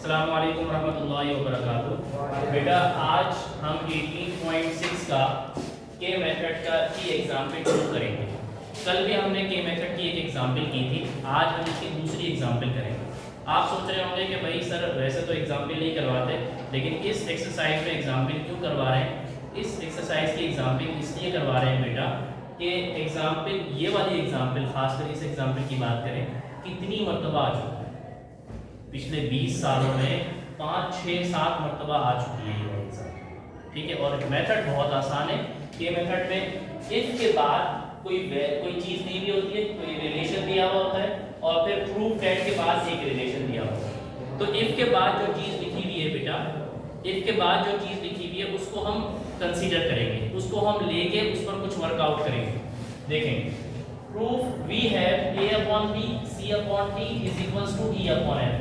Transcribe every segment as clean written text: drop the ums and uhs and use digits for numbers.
अस्सलामु अलैकुम रहमतुल्लाहि व बरकातुहू। बेटा आज हम 18.6 का के मेथड का की एग्जाम्पल शुरू करेंगे। कल भी हमने के मेथड की एक एग्जाम्पल की थी, आज हम इसकी दूसरी एग्जाम्पल करेंगे। आप सोच रहे होंगे कि भाई सर वैसे तो एग्जाम्पल नहीं करवाते, लेकिन इस एक्सरसाइज में एग्जाम्पल क्यों करवा रहे हैं? इस एक्सरसाइज की एग्जाम्पल इसलिए करवा रहे हैं बेटा कि एग्जाम्पल, ये वाली एग्जाम्पल, खासकर इस एग्जाम्पल की बात करें, कितनी मरतबा आ चुकी है। पिछले 20 सालों में 5, 6, 7 मरतबा आ चुकी है ये एग्जाम। ठीक है, और मेथड बहुत आसान है। के मेथड में इफ के बाद कोई चीज़ दी हुई होती है, कोई रिलेशन दिया हुआ होता है, और फिर प्रूफ दैट के बाद एक रिलेशन दिया हुआ होता है। तो इफ के बाद जो चीज़ लिखी हुई है बेटा, इफ के बाद जो चीज़ लिखी हुई है उसको हम कंसीडर करेंगे, उसको हम लेके उस पर कुछ वर्कआउट करेंगे। देखेंगे proof we have a upon b c upon d is equals to e upon f।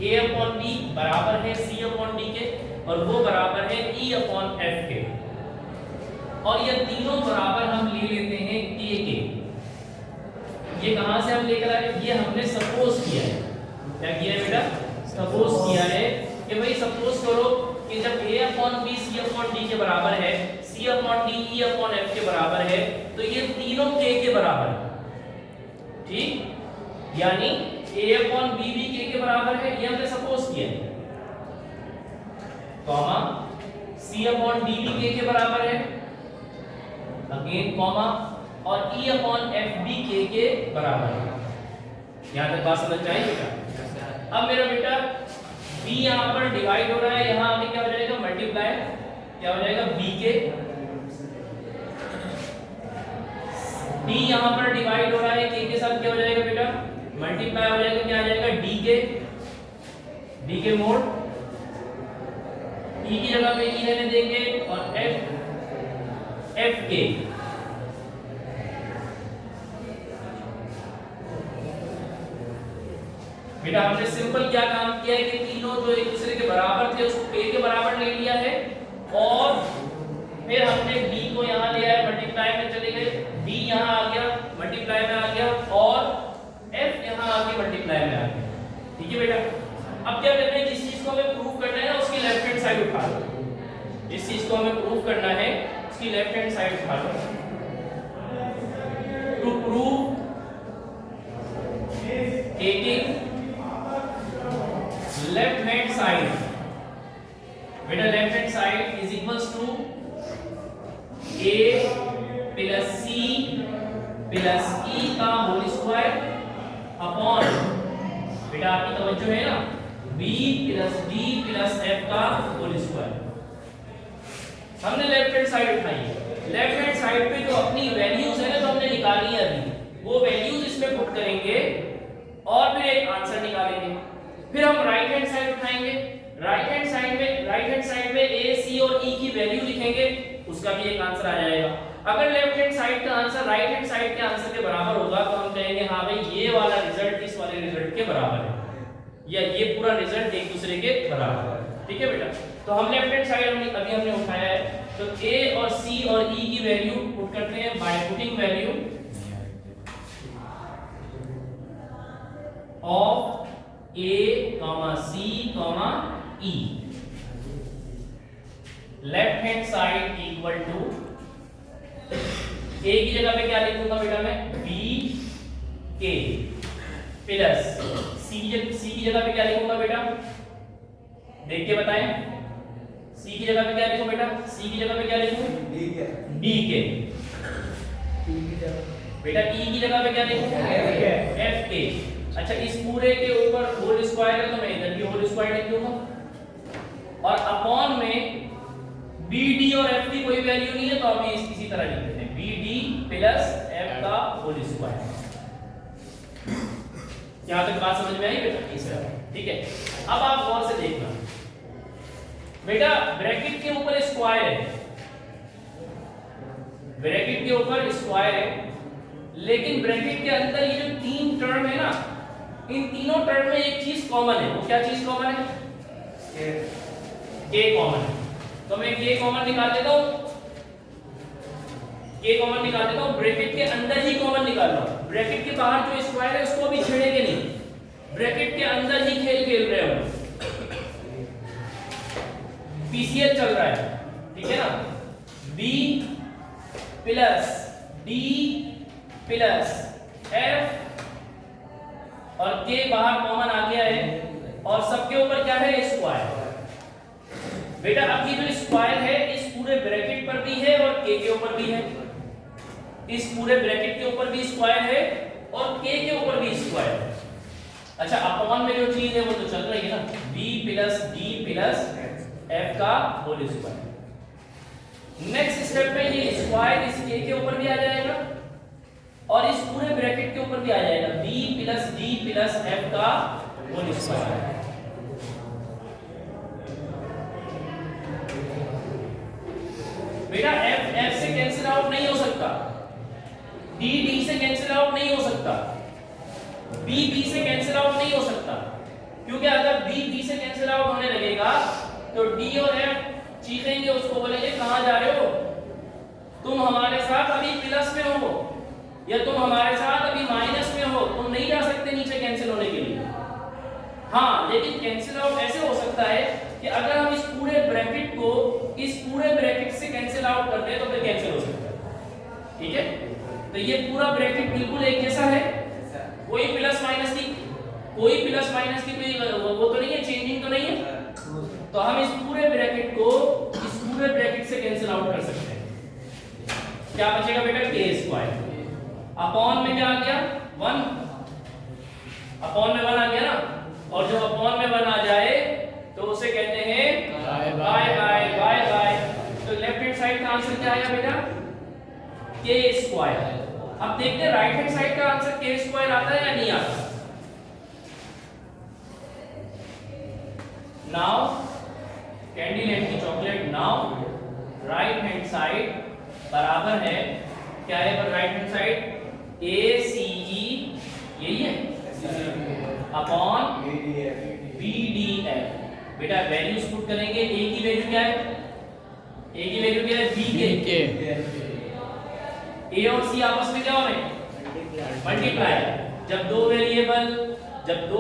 a upon b बराबर है c upon d के, और वो बराबर है e upon f के, और ये तीनों बराबर हम ले लेते हैं a के। ये कहां से हम लेकर आए? ये हमने सपोज किया है। क्या किया है बेटा? सपोज किया है कि भाई सपोज करो कि जब a upon b c upon d के बराबर है, c upon d e upon f के बराबर है, तो ये तीनों k के बराबर है। ठीक, यानी a upon b भी k के बराबर है, ये हमने सपोज किया है, कॉमा c upon d भी k के बराबर है, अगेन कॉमा, और e upon f भी k के बराबर है। यहां तक बात समझ में आई बेटा? अब मेरा बेटा b यहां पर डिवाइड हो रहा है, यहां आगे क्या हो जाएगा? मल्टीप्लाई, क्या हो जाएगा? b के, d यहां पर डिवाइड हो रहा है k के साथ, क्या हो जाएगा बेटा? मल्टीप्लाई हो जाएगा, क्या आ जाएगा? d के मोड, e की जगह पे e रहने देंगे, और f के। बेटा हमने सिंपल क्या काम किया है कि तीनों जो एक दूसरे के बराबर थे उसको k के बराबर ले लिया है, और फिर हमने b को यहाँ ले आए, मल्टीप्लाई में चले गए, b यहाँ आ गया, मल्टीप्लाई में आ गया, और f यहाँ आके मल्टीप्लाई में आ गया। ठीक है बेटा, अब क्या करना है? जिस चीज को हमें प्रूव करना है ना, उसकी लेफ्ट हैंड साइड उठा लो। जिस चीज को हमें प्रूव करना है उसकी लेफ्ट हैंड साइड उठा लो। To prove taking left hand side, बेटा left hand side is equals to a plus c plus e का होल स्क्वायर अपॉन, बेटा आपकी तवज्जो है ना, b plus d plus f का होल स्क्वायर। हमने लेफ्ट हैंड साइड उठाई है, लेफ्ट हैंड साइड पे जो अपनी वैल्यूज है ना, तो हमने निकाली है अभी, वो वैल्यूज इसमें पुट करेंगे और फिर एक आंसर निकालेंगे। फिर हम राइट हैंड साइड उठाएंगे, राइट हैंड साइड में a c और e की वैल्यू लिखेंगे, उसका भी एक आंसर आ जाएगा। अगर लेफ्ट हैंड साइड का आंसर राइट हैंड साइड के आंसर के बराबर होगा, तो हम कहेंगे हाँ भाई ये वाला रिजल्ट इस वाले रिजल्ट के बराबर है, या ये पूरा रिजल्ट एक दूसरे के बराबर है। ठीक है बेटा, तो हम लेफ्ट हैंड साइड अभी हमने उठाया है, तो a और c और e की वैल्यू पुट करते हैं by putting value of a, c, e। Left hand side equal to a की जगह पे क्या लिखूंगा बेटा मैं? b k प्लस c की जगह पे क्या लिखूंगा बेटा? देख के बताएं, c की जगह पे क्या लिखूं बेटा? c की जगह पे क्या लिखूं? d के। बेटा e की जगह पे क्या लिखूं? f के। अच्छा, इस पूरे के ऊपर होल स्क्वायर है, तो मैं इधर भी होल स्क्वायर लिख दूंगा, और अपॉन में BD और F की कोई वैल्यू नहीं है, तो हम इसी तरह लिख देते हैं BD प्लस F का होल स्क्वायर। यहां तक बात समझ में आई बेटा? इस तरह। ठीक है, अब आप गौर से देखना बेटा, ब्रैकेट के ऊपर स्क्वायर है, ब्रैकेट के ऊपर स्क्वायर है, लेकिन ब्रैकेट के अंदर ये जो तीन टर्म है ना, इन तीनों टर्म में एक चीज कॉमन है। वो क्या चीज कॉमन है? k कॉमन है। तो मैं k कॉमन निकाल देता हूं, k कॉमन निकाल देता हूं, ब्रैकेट के अंदर ही कॉमन निकाल रहा हूं। ब्रैकेट के बाहर जो स्क्वायर है उसको भी छेड़ेंगे नहीं, ब्रैकेट के अंदर ही खेल रहे हो। पीसीएल चल रहा है, ठीक है ना। B plus D plus F और के बाहर कॉमन आ गया है और सबके ऊपर क्या है, स्क्वायर। बेटा अब ये जो स्क्वायर है इस पूरे ब्रैकेट पर भी है और के ऊपर भी है, इस पूरे ब्रैकेट के ऊपर भी स्क्वायर है और के ऊपर भी स्क्वायर है। अच्छा अपॉन में जो चीज है वो तो चल रही है ना, b plus D plus f का होल स्क्वायर। नेक्स्ट स्टेप पे ये स्क्वायर इस के ऊपर भी आ जाएगा और इस पूरे ब्रैकेट के ऊपर भी आ जाएगा, b plus D plus f का होल स्क्वायर। बेटा f से कैंसिल आउट नहीं हो सकता, d से कैंसिल आउट नहीं हो सकता, b से कैंसिल आउट नहीं हो सकता, क्योंकि अगर b से कैंसिल आउट होने लगेगा तो d और f चीखेंगे, उसको बोलेंगे कहां जा रहे हो, तुम हमारे साथ अभी प्लस में हो या तुम हमारे साथ अभी माइनस में हो, तुम नहीं जा सकते नीचे कैंसिल होने के लिए। हाँ लेकिन कैंसिल आउट ऐसे हो सकता है कि अगर हम इस पूरे ब्रैकेट को इस पूरे ब्रैकेट से कैंसिल आउट कर दें तो फिर कैंसिल हो सकता है, ठीक है। तो ये पूरा ब्रैकेट बिल्कुल एक जैसा है, कोई प्लस माइनस की कोई वो तो नहीं है, चेंजिंग तो नहीं है, तो हम इस पूरे ब्रैकेट को इस पूरे ब्रैकेट से कैंसिल आउट कर सकते हैं। क्या बचेगा बेटा, के स्क्वायर अपॉन में क्या आ गया 1, अपॉन में 1 आ गया ना, और जब अपॉन में 1 आ जाए तो उसे कहते हैं बाय बाय बाय बाय। तो लेफ्ट हैंड साइड का आंसर क्या आया बेटा, के स्क्वायर। अब देखते हैं राइट हैंड साइड का आंसर के स्क्वायर आता है या नहीं आता। नाउ कैंडीलैंड की chocolate, now right hand side बराबर है क्या है, पर राइट हैंड साइड ए सी ई यही है अपॉन बी डी एफ। बेटा वैल्यूज पुट करेंगे, ए की वैल्यू क्या है, ए की वैल्यू क्या है, बी के। ए और सी आपस में क्या हो रहे हैं, मल्टीप्लाई। जब दो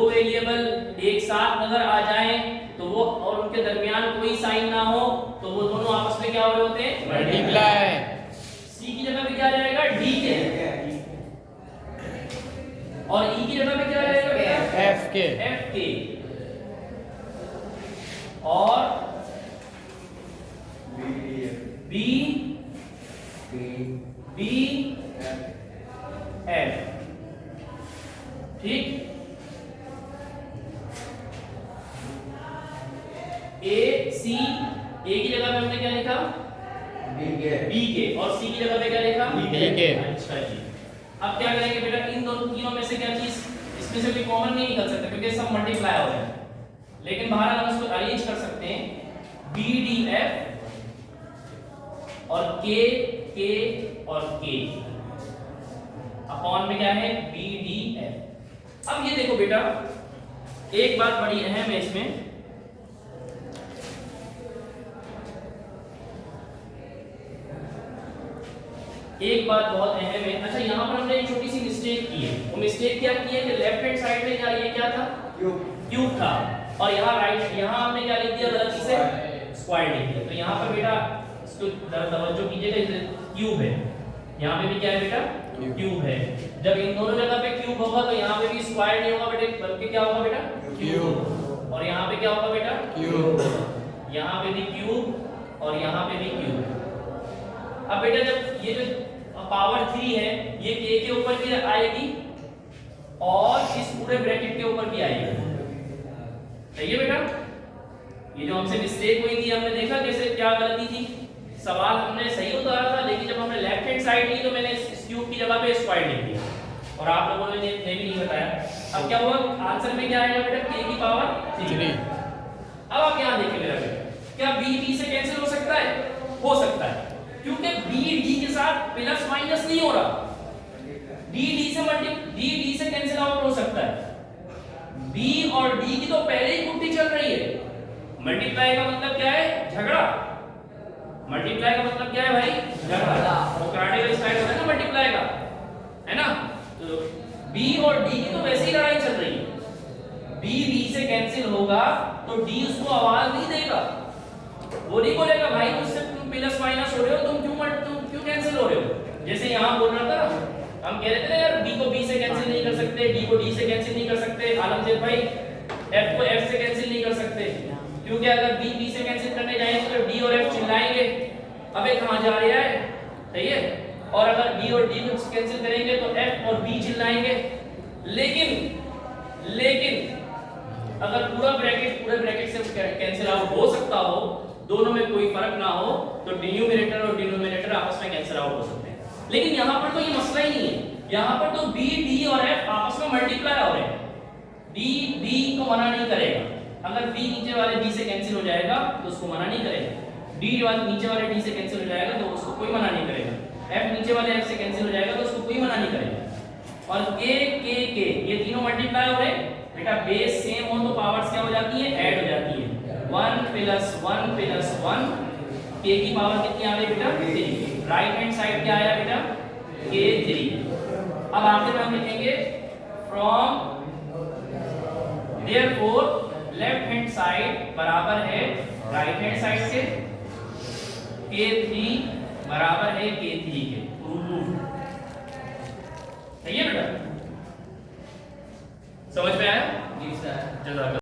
वेरिएबल एक साथ नजर आ जाएं तो वो और उनके दरमियान कोई साइन ना हो तो वो दोनों आपस में क्या हो रहे होते हैं, मल्टीप्लाई। सी की जगह पे क्या आ जाएगा, डी के, और ई की जगह पे क्या आ जाएगा, एफ के, और बी एफ, ठीक। ए सी, ए की जगह पे हमने क्या लिखा, बी के, और सी की जगह पे क्या लिखा, बी के। अच्छा जी, अब क्या करेंगे बेटा, इन दोनों तीनों में से क्या चीज, इसमें से कोई कॉमन नहीं निकल सकता क्योंकि सब मल्टीप्लाई हो रहे हैं, लेकिन बाहर हम इसको अरेंज कर सकते हैं, बी डी एफ और के और के अपॉन में क्या है, बी डी एफ। अब ये देखो बेटा, एक बात बड़ी अहम है इसमें, एक बात बहुत अहम है। अच्छा यहाँ पर हमने एक छोटी सी मिस्टेक की है, वो मिस्टेक क्या की है कि लेफ्ट हैंड साइड में क्या, ये क्या था, क्यूब था, और यहाँ हमने क्या लिख दिया, गलती से स्क्वायर लिख दिया। तो यहाँ पर बेटा इसको तवज्जो कीजिएगा, क्यूब है, यहाँ पे भी क्या है बेटा, क्यूब है। जब इन दोनों जगह पे क्यूब होगा तो यहाँ पे भी स्क्वायर नहीं होगा बेटा, बल्कि क्या होगा बेटा, क्यूब। और यहाँ पे क्या होगा बेटा, क्यूब। यहाँ पे भी क्यूब और यहाँ पे भी क्यूब। अब बेटा जब ये जो पावर 3 है ये के ऊपर भी आएगी और इस पूरे ब्रैकेट के ऊपर भी आएगी, सही है बेटा। ये जो हमसे मिस्टेक हुई थी, हमने देखा कैसे क्या गलती थी, सवाल हमने सही उतारा था, लेकिन जब हमने लेफ्ट हैंड साइड ली तो मैंने इस क्यूब की जगह पे स्क्वायर लिख दिया और आप लोगों ने भी नहीं बताया। अब क्या हुआ, आंसर में क्या आएगा बेटा, के की पावर 3। अब आप यहां देखिए मेरा बेटा, क्या बी डी से कैंसिल हो सकता है, हो सकता है, क्योंकि बी डी के साथ प्लस माइनस नहीं हो रहा, डी से कैंसिल आउट हो सकता है। बी और डी की तो पहले ही कुट्टी चल रही है, मल्टीप्लाई का मतलब क्या है, झगड़ा। मल्टीप्लाई का मतलब क्या है भाई, झगड़ा। वो कराटे का स्टाइल होता है ना मल्टीप्लाई का, है ना। तो बी और डी की तो वैसे ही लड़ाई चल रही है, बी डी से कैंसिल होगा तो डी उसको आवाज नहीं देगा, वो नहीं बोलेगा भाई मुझसे तुम प्लस माइनस हो रहे हो, तुम क्यों कैंसिल हो रहे हो। जैसे यहाँ बोल रहा था हम कह रहे थे ना यार b को b से कैंसिल नहीं कर सकते, d को d से कैंसिल नहीं कर सकते, आलमगीर भाई f को f से कैंसिल नहीं कर सकते, क्योंकि अगर b से कैंसिल करने जाएंगे तो d और f चिल्लाएंगे अबे कहां जा रहा है, सही है। और अगर b और d को कैंसिल करेंगे तो f और b चिल्लाएंगे। लेकिन अगर पूरे ब्रैकेट से कैंसिल आउट हो सकता हो, दोनों में कोई फर्क ना हो, तो न्यूमरेटर और डिनोमिनेटर आपस में कैंसिल आउट हो सकते हैं। लेकिन यहाँ पर तो ये मसला ही नहीं है, यहाँ पर तो b d और f आपस में मल्टीप्लाई हो रहे हैं, d को मना नहीं करेगा। अगर b नीचे वाले d से कैंसिल हो जाएगा तो उसको मना नहीं करेगा, d नीचे वाले d से कैंसिल हो जाएगा तो उसको कोई मना नहीं करेगा, f नीचे वाले f से कैंसिल हो जाएगा तो उसको कोई मना नहीं करेगा। और k ये तीनों मल्टीप्लाई हो रहे हैं बेटा, बेस सेम हो तो पावर्स क्या हो जाती है, ऐड हो जाती है। 1 + 1 + 1, k की पावर कितनी आ गई बेटा, 3। राइट हैंड साइड क्या आया बेटा, k3। अब आखिर में हम लिखेंगे from, therefore left hand side बराबर है राइट हैंड साइड से, k3 बराबर है k3 के। सही है बेटा, समझ में आया? जी सर।